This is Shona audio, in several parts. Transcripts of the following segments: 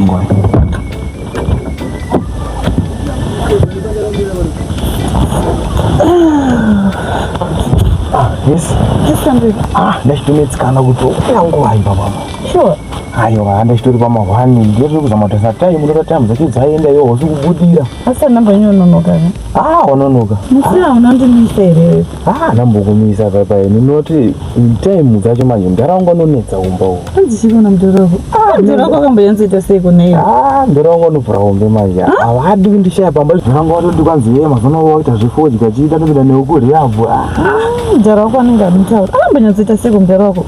ngwa. Yes. Just a bit. Next 2 minutes kana kuto. Yangu hai baba. Sure. Ayo handa chitori pamahwani ndizvo kuzamata time ndota time dzake dzaenda yo hosi kubudira. Asa namba nyononoka. Wanonoka. Musira unandimisa here. Nambokumisa papa ninoti time dzacho manje ndaraunga nonetsa umbawo. Andzichikona mudoroko. Mudoroko akamboyanzita sei kuneyo. Ndaraunga nobvura umbe manje. Avadi kundishaya pamba ndaraunga watoti kwanzi ye mazona waita zvifodya chiita topinda neukuriabvu. Mudoroko anenge aditaura. Akamboyanzita sei kumudoroko.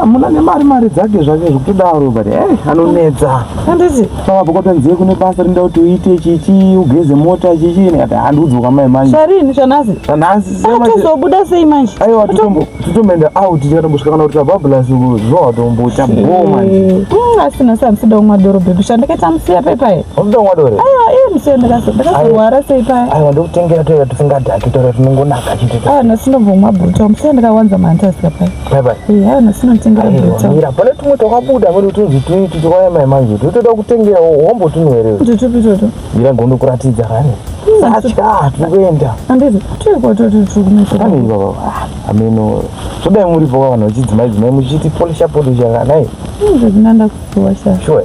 Muna nemari dzake zvake zvekudaro but anonetsa. Handiti. Saka pakotanziye kune basa rinda kuti uite chichi ugeze mota chichi ati handudzoka mai manje. Sharini shanasi. Shanasi sema tozobuda sei manje. Aiwa tutomenda out tikatombosvika kana kuti tabhabhula suku zvotombocha boma nje. Asina samsida kumadhorobha kushandikaita musiya pepai. Unoda kumadhorobha? Aiwa musiya ndakazorwara sei pai. Aiwa ndokutengera toya tisingadhaki tora tinongonaka chiti. Nasinobva kumabhuta musiya ndakawanza mantasika pai. Pai. Nasinotengera bhuta. Mira pane tumwe twakabuda muri tunzi tuiti twaya mai manje totoda kutengera wombotunwerewe. Tutupi toto. Mira ngonokuratidza kani. Satya tukuenda. Anditi tiri tukumisa. Kani baba. Ameno toda muri poka vanhu vachidzimai muchiti polisha kanai. Ndinanda kuwasha. Sure.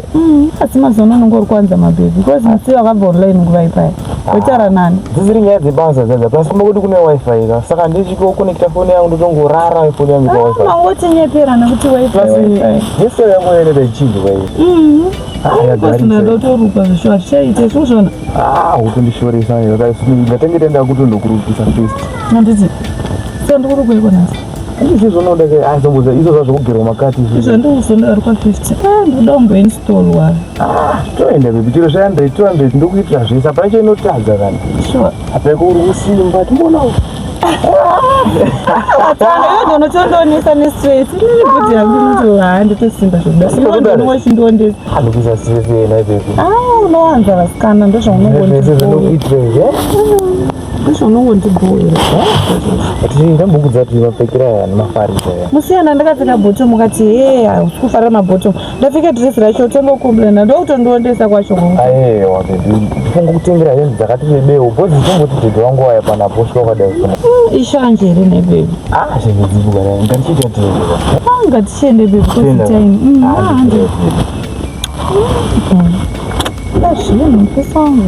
Asi mazona nongori kwanza mabhebi because musiya wakabva online nguva ipai. Wetara nani? Dzisiri nyaya dzebasa dzadza pasimo kuti kune wifi ka saka ndichikokonekta foni yangu ndotongorara foni yangu pa wifi. Mangotinyepera nekuti wifi. Yeso yangu yerere chinhu kwa hiyo. Pasina dotorupa zvishwa chaite zvozvona. Utondishoresa ngatengenda kuti ndokurupisa first. Handiti. Sandikurupa ikonasi. Ndizvo zvonoda ke aizomboza izvo zvazvokugerwa makati izvo. Izvo ndokuzonda ari kwa50. Ndoda kumboinstallwa. Toenda bebi chiro cha100 ndokuitira zvese paicho inotadza kana. Sure. Apa kuri kusimba timbonawo. Atanga ndonotonisa nestress. Ndibudi yangu nditosimba zvoda. Ndinochindondesa. Andikuisa stress yena bebi. Unowanza vasikana ndozvaunongoita. Zvinokuitira ndozvaunongondibhuira. Ati ndambokudza kuti vapfekera nemafarisa ya. Musiyana ndakapfeka bottom mukati hausi kufarira mabottom. Ndapfeka dress racho utongokomblena ndokutondondesa kwacho. Aiwa bebi ndifunga kutengera hembe dzakati rebeo bhodzi tomboti dhedhe wangu waya pana poswa wakadai kusona. Ishanje here nebebi. Zvinedzibuka naye ngatichiita tiendewa. Ngatichiende bebi because time. Zvino mpesangu.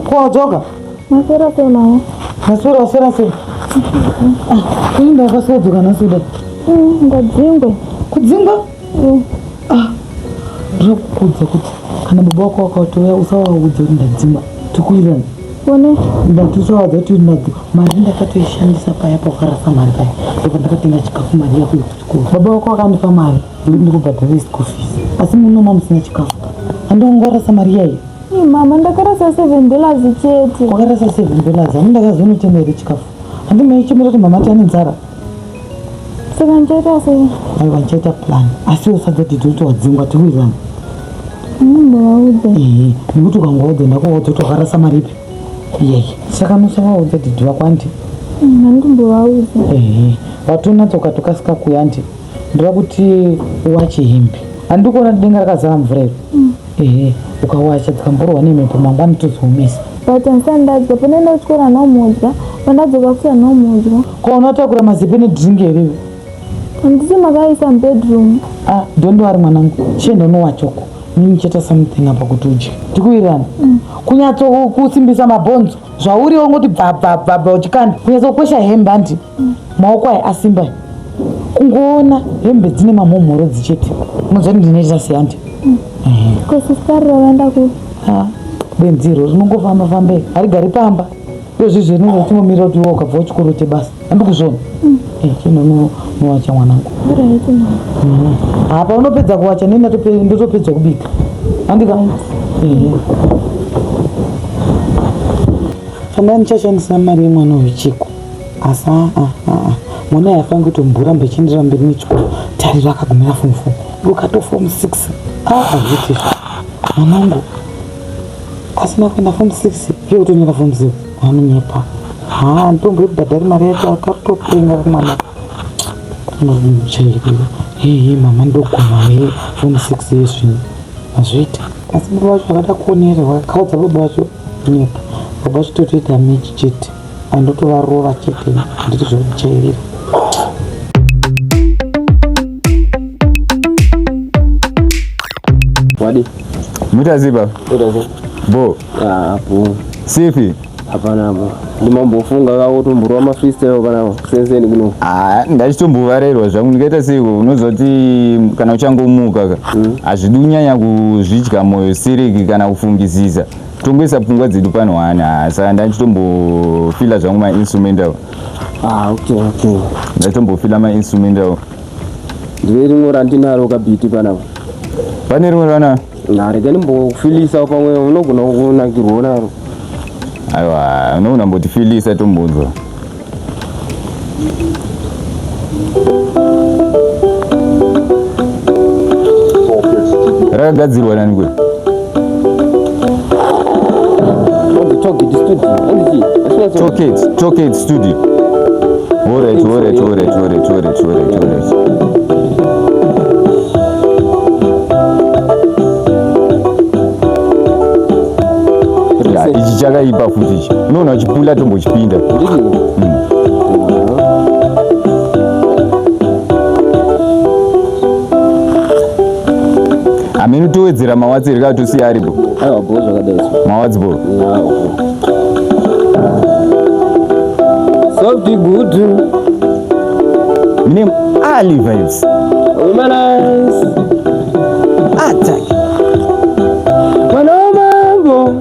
Kuwadzoka? Maswera senawo. Maswera sei? Kuinda kwasodzoka nasuda. Ngadzingwe. Kudzingwa? Ndokudza kuti kana baba wako wakautoya usawaudza kuti ndadzingwa. Tikuirani. One ndatizowadza kuti mari ndakatoishandisa paya pakarasa mari paya ndipo ndakatenga chikafu mari yako yekuchikoro. Baba wako akandipa mari ndikubhadhara school fees asi munoma musina chikafu. Andongorasa mari yayo. Mama ndakarasa $7 chete. Wakarasa $7 ani ndakazonotenga here chikafu. Handimaichemera kuti mama tane nzara. Saka nchaita sei? Aiwa nchaita plan asi usadzati kuti wadzingwa tikuirani. Ndingaudza. Nekuti ukangoudza ndakuudza kuti wakarasa mari ipi. Saka musawaudza dhidhi wako anti. Ndimbovaudza. Watonatsoka tokasika kuya anti. Ndoda kuti uwache hembe. Handikuona denga rakazara mvura iri. Ukawacha dzikamborohwa nemhepo mangwani tozoomesa. But nsandadza panoenda kuchikora nomudya pandadzoka fuya nomudya. Ko unotakura mazepe nedhiringi here? Handiti makaisa mubedroom. Ndondo ari mwanangu chienda unowachoko nichita something apa kuti udye tikuirani. Kunyatso kusimbisa mabhonzo zvauriwo ngoti bva uchikanda kunyatso kukwesha hembe anti maoko aya asimba kungoona hembe dzine mamhomhoro dzichete unozvati ndinoita sei anti. Kosistarira vaenda ku benziro rinongofamba fambe harigari pamba izvizvi rinenge tingomira kuti iwe ukabva kuchikoro chebasa handikuzvona. Chino nowacha mwanangu. Apa unopedza kuwacha neni ndotopedza kubika handika. Chanda ndichashandisa mari yemwana wechiko asi mwana yafange kuti mburambe chiendera mberi nechikoro tariro akagumira form 4 ukato form 6 azviti mwanangu asina kuenda form 6 iye utonyera form 0 anonyepa ndombobhadhari mari yacho akatopenga mwana chairira hehe mama ndoguma here form 6 yezvino azviita asi baba vacho vakada kuonerwa kaudza baba vacho nyepa baba vacho totoita mechi chete andotovarova chete nditi zvokuchairira wadi mutaziba bo hapo sifi hapana hapo ndimambofunga kawotomborwa mafreestyle kana senseni kuno ndachitombovarerwa zvangu ndikaita seiko unozoti kana uchangomuka hazvidi kunyanya kuzvidya moyo siriki kana kufungisisa tongoisa pfungwa dzedu pano hana saka ndachitombofila zvangu mainstrumental okay ndachitombofila mainstrumental ndive rimwe randinaro kabhiti panapo pane rimwe rana ndarega ndimbofilisa pamwe unogona kunakirwa naro aiwa unogona mbotifilisa tombonzwa rakagadzirwa nani kwe Talkit studio. Alright. Ya, ichi chakaipa futi ichi. Unoona uchipula tombochipinda. Amini towedzera mawatsi rikatosiya aripo. Aiwa bo zvakadai. Mawatsi bo. Soft good. Mine Ali vibes. Nice. Attack. Mwana mambo.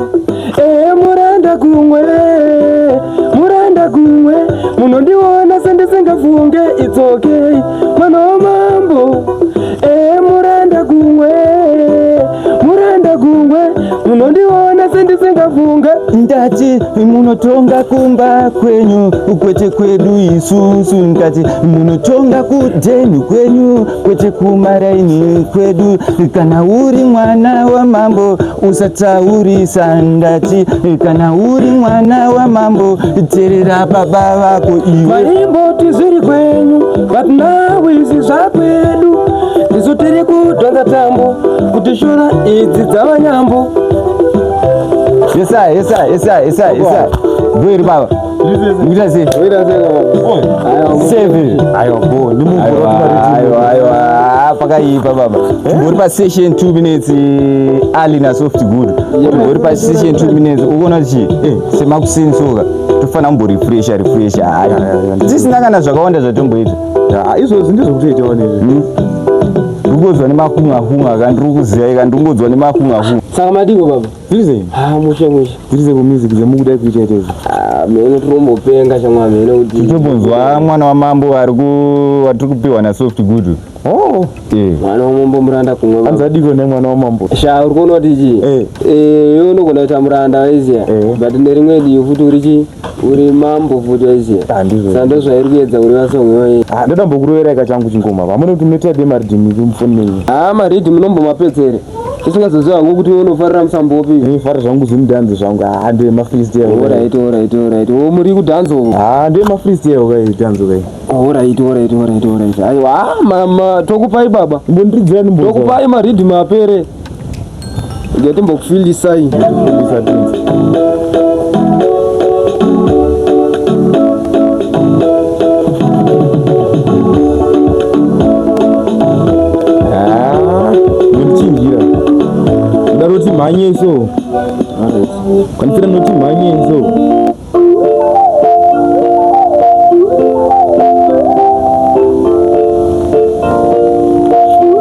Muranda kumwe. Munondiona sendisingafunge it's okay. Mwana mambo. Muranda kumwe. Munondiona sendisingafunga ndati munotonga kumba kwenyu kwete kwedu isusu ndati munotonga kudheni kwenyu kwete kumaraini kwedu kana uri mwana wa mambo usataurisa ndati kana uri mwana wa mambo terera baba vako iwe marimboti zviri kwenyu but now izi zvakwedu ndizo tiri kudhonza tambo kuti shora idzi dzavanyambo Yesa. Bwiri baba. Ngita se. Seven. Ayo bo. Ayo. Pakaipa baba. Bwiri pa session 2 minutes Ali na soft good. Bwiri pa session 2 minutes ukona chi. Sema kusinsuka. Tofana mbo refresh. Ayo. Tisina kana zvakawanda zvatomboita. Izvozvo ndizvo kutoita wani. Ndingodzwa nemakunga kandikuziya kandingodzwa nemakunga. Saka madiko baba. Tirize. Mushe. Tirize ku music dzemukudai kuita izvo. Mene turombopenga shamwa mene kuti. Titombonzwa mwana wa mambo watiri kupiwa na soft good. Mwana wa mambo muranda kumwe. Anzadiko ne mwana wa mambo. Sha uri kuona kuti chi? Iwe unogona kuita muranda waiziya. But nerimwe divi futi uri mambo futi waiziya. Sando zvairi kuedza uri vasongwe wai. Ndoda mbokurovera changu chingoma. Pamene kuti munoita maridhimu kumfonini. Maridhimu nombomapedzere. Tisingazoziva hangu kuti unofarira musambo upi. Ndinofarira zvangu zvemudhanzo zvangu. Ndiye mafreestyle. Alright. Muri kudhanzo. Ndiye mafreestyle kai dhanzo kai. Alright. Aiwa mama tokupai baba. Mbondiridzira nimbo. Tokupai maridhimu apere. Ngeti mbokufilisai. Ndaroti mhanye so. Kwanisira noti mhanye so.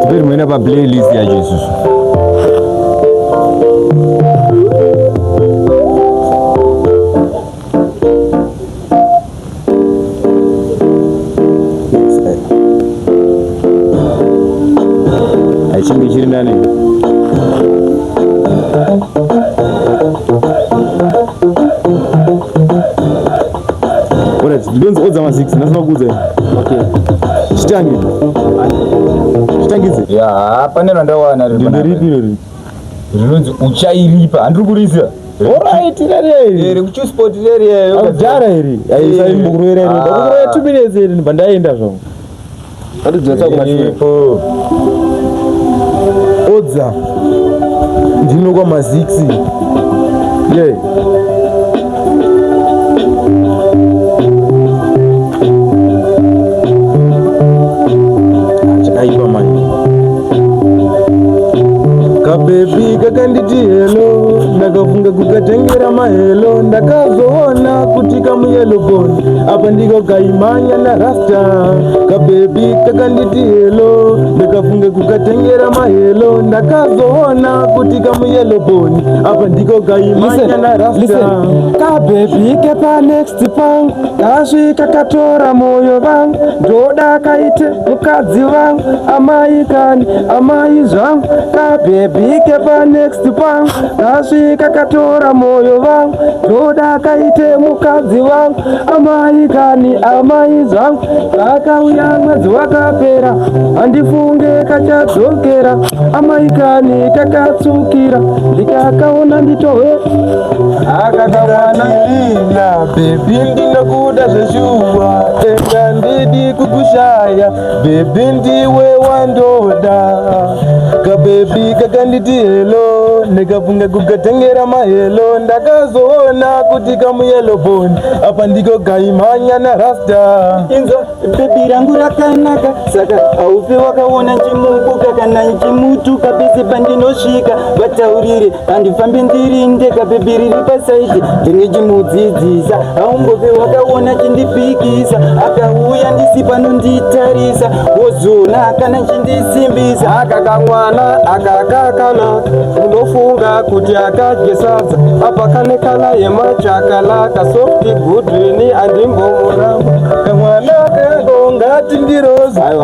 Tiberi mwena pa playlist ya Jesus. Aichimbi chiri ndani. What is Ndonzi odza ma6 ndasema kuuze. Okay. Chitangidze. Ya, paneno ndawana ripi riri. Rinonzi uchairipa, handiri kurisa. Alright, rere. Kuchu sport rere. Akudhara iri. Aisai mbukurwera iri. Ndakurwera 2 minutes iri bandaenda zvangu. Atidzotsa kumashure. Odza. Ndinokwa ma6. Yeah. Chakaipa mani. Kabebi kakanditi hello, ndakafunga kukatengera mahelo, ndakazoona kuti kamuyelo boni apa ndiko kaimanya na rasta. Kabebi kakanditi hello, ndakafunga kukatengera mahelo, ndakazoona kuti kamuyelo boni apa ndiko kaimanya na rasta. Kabebi kepa next pangu, kasvika katora moyo vangu, ndoda kaite mukadzi vangu, amai kani amai zvangu. Kabebi kepa next pangu, kasvika katora moyo vangu, ndoda kaite mukadzi vangu, amai kani amai zvangu. Kakauya mwedzi wakapera, handifunge kachadzokera, amai kani kakatsukira, ndikakaona nditowe akakamwana. Bebi ndinokuda zveshuwa, enda ndidi kukushaya, bebi ndiwe wandoda. Kabebi kakanditi hello, ndikafunga kukatengera mahelo, ndakazoona kuti kamuyelo boni apa ndiko kaimanya na rasta. Inzo bebi rangu rakanaka, saka aupe wakaona nchimubuka kana nchimutu kabese pandinosvika vataurire handifambe ndirinde. Kabebi riri pasaidi ndine chimudzidzisa, aumbope wakaona chindipikisa, akauya ndisi panonditarisa, wozona kana chindisimbisa. Akakamwana akakakana, unofunga kuti akadye sadza, apa kane kala yemachakala, kasofti gudrini andimbomuramba. Kamwana kango ngati ndirozi. Ayo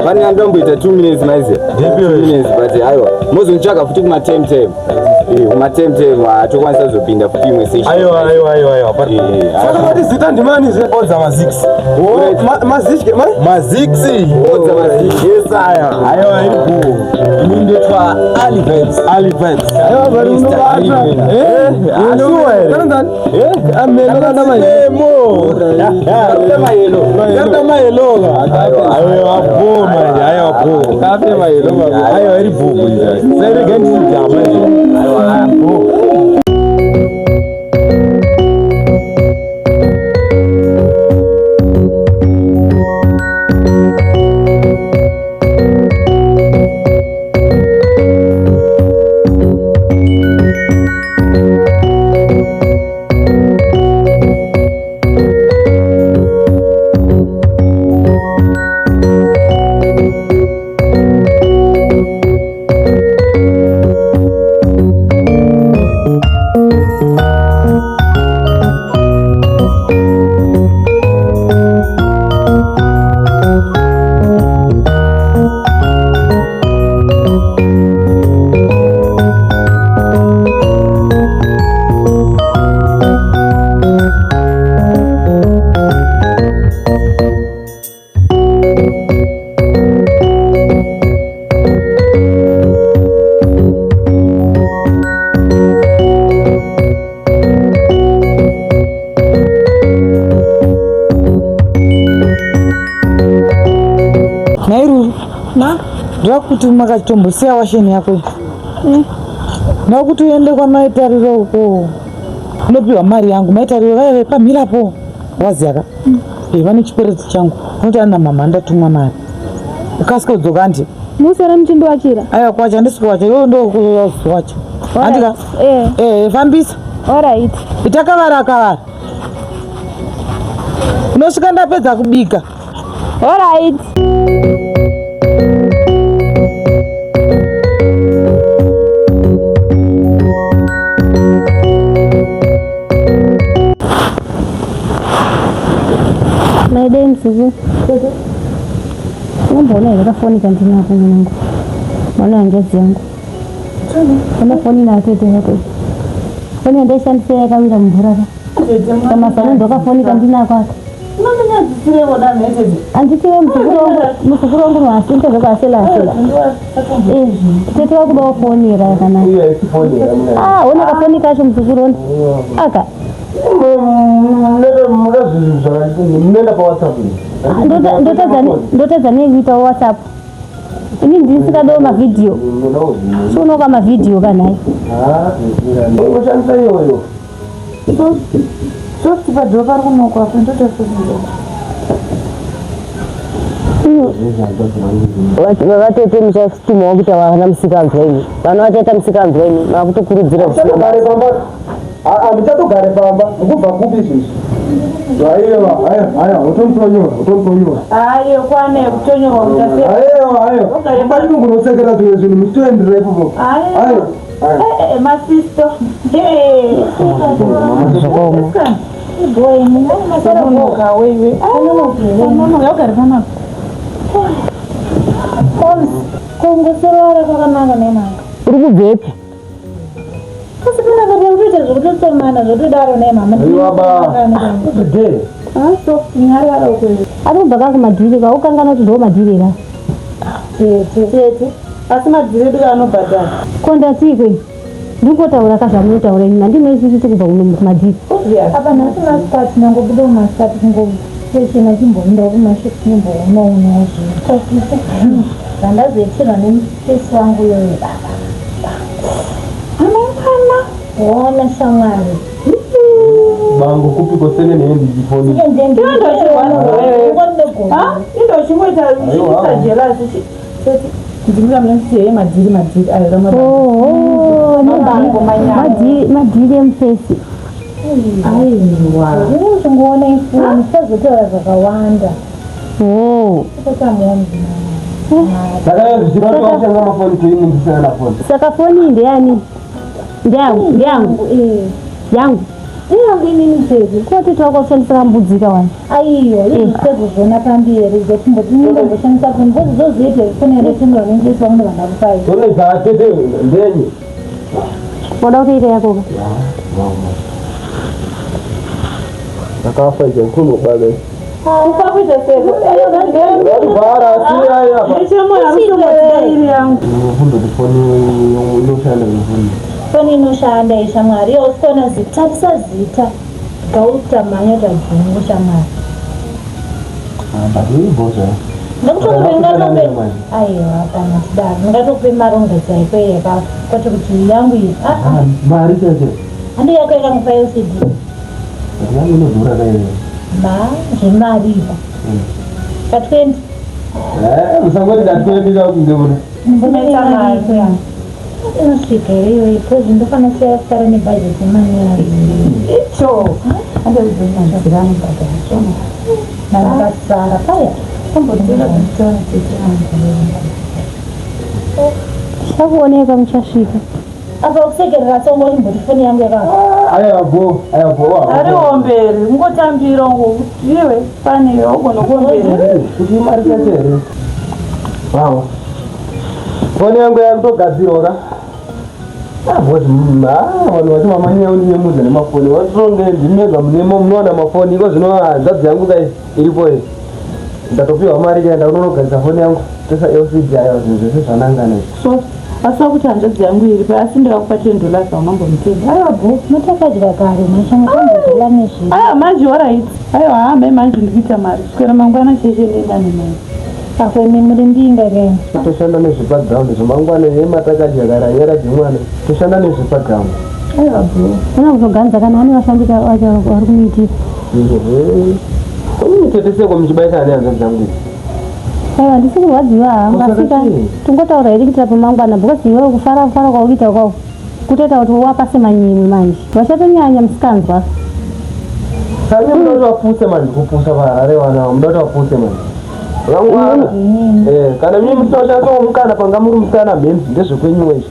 pani andomboita 2 minutes maize. 2 minutes but ayo mozonitsvaka futi kumatemtem. Kumatemtem atokwanisa kuzopinda futi imwe session. Ayo. Saka pati zita ndimani ze odza ma6. Ma6. Odza ma6. Yes aya. Ayo iri ku. Indotwa Alivets. Ayo bari unobata. Kanzani? Amelo kana mayelo. Kata mayelo. Ayo apo manje, ayo apo. Kata mayelo baba. Ayo iri bubu nje. Sere gendi jama. Ayo apo. Kuti makatombosiya washeni yako nakuti uende kwamaitariro uko unopiwa mari yangu. Maitariro vaive pamhirapo waziyaka vane chikwereti changu unoti ana mama ndatumwa mari ukasika kudzoka andi musara muchindo wachira aya kwacha handisi kuwacha iwo ndokuwacha andika fambisa alright itakavara unosvika ndapedza kubika alright. Msivu mbona ile kafoni kantina hapo mwanangu mbona angazi yangu Kuna foni na tete hapo. Foni ndio shanse kawira mvura. Kama sana ndo ka foni kandina kwa. Unamenya zisire boda message. Anditiwe msukuru wangu na asinta ndo kasela. Tete wako ndo foni ra kana. Hiyo si foni ya mna. Una ka foni kasho msukuru. Aka. Mnenda kwa WhatsApp. Ndoto zani vita WhatsApp. Ini ndisika do ma video. Sio kama video kana. Ngo chanza hiyo. So tiba droga kuno kwa ndoto sio. Vatete muchasituma kuti vana musikanzweni vana vachaita musikanzweni makutokurudzira Gare pamba. Muchatogare pamba. Kubva kupi izvi? Haya, utontonyoa. Ayo kwane kutonyoa mtasema. Ayo. Bali kungosekera zvinhu mutoenderera ipopo. Ayo. Masisto. Boy, mwana masara boka wewe. No, yogari kana. Kongo sera kana nena. uri kubvepi Kasi kana kuita zvekutotsomana zvotodaro nema. Today. So nyari ara ukweli. Ari kubva kumadhiri ka ukangana kuti ndo madhiri ra. Tete. Asi madziri duka anobhadhara. Konda tsikwe. Ndingotaura kazvamunotaura ina ndinoisisi kubva kumadhiri. Apa nhasi masikati nangobuda mumasikati kungopeshena chimbomira kumashe nyimbo unoona zvino. Zvandazoitirwa nemupesi wangu yoyo. Ona shamwari. Bango kupi kosene nendi jifoni. Indo chimboita jelasi. Ndimira mnasiye madhiri ayo rama. Madhiri emufesi. Aiwa. Unongoona ifoni sazotaura zvakawanda. Saka zvichirati washanga mafoni toini ndisana na foni. Saka foni ndeyani? Yangu. Yangu inini mfezi kuti twakushandisira mbudzi kawani aiyo izvozvona pamberi zokumboti ndingoshandisa kungozi zozoita kufonere chinhu ringeswa munhu vanga kupai tone zatete ndenyi wada kuita yakoka takafa icho nkulu bale ukakuita seko vara siyaya ichemwari yangu fundo tifoni inoshanda mfuni foni inoshanda ishamwari iyo usikona zitarisa zita gautamanya tadzungu shamwari batiibosa aiwa kana tidaro ndingatope marongedza ikweeka kwati kuti yangu iyi mari cheche handi yako ikangupa LCD yangu inodhura kaire zvemari ipa ka20 musangoti ka20 kakunge kuti mbumetamari kuyanga inosvika iyoyo kozi ndofana siyasara nebhajeti manyari icho andozonazviranibhadhara nanakasara paya chakuoneka muchasvika apa kusekerera tsongo chimboti foni yangu yakava ayabo ariwomberi ngotambira ngokuti iwe pane ogona kuomberi kuti mari chache here wawa foni yangu yakutogadzirwa ka vanhu vati mamanyau ndinemuza nemafoni vatonge ndimega munemo munowana mafoni iko zvino hanzvadzi yangu kai iripo iyi ndatopiwa mari kaenda unonogadzisa foni yangu tosa LCD ayo zvinhu zvese zvanangana so asiwa kuti hanzvadzi yangu iripo asi ndikakupa $10 unongomutenga aiwa bo matakadya kare mashangakambodola nezvii aiwa manje orit aiwa hambai manje ndikuita mari kuswera mangwana cheshe nendane mai afeme muri mbinga kene toshanda nezvepaground zvemangwana nematakadya kare anyara jimwana toshanda nezvepaground aiwa bo una kuzoganza kana ane vashambika vacho vari kumuitira muteteseko muchibaisa ane hanzvadzi yangu aiwa ndisi kurwadziwa ngasika tingotaura here kuitira pamangwana because iwe kufara kwauita kwavo kutoita kuti wapase manyimi manje vachatonyanya musikanzwa sanya mudati wapuse manje kupusa vaharare vana mudati wapuse manje vangwana kana mimi mutoshandisa mukana panga muri musikana mhenzi ndezvekwenyuwa izvi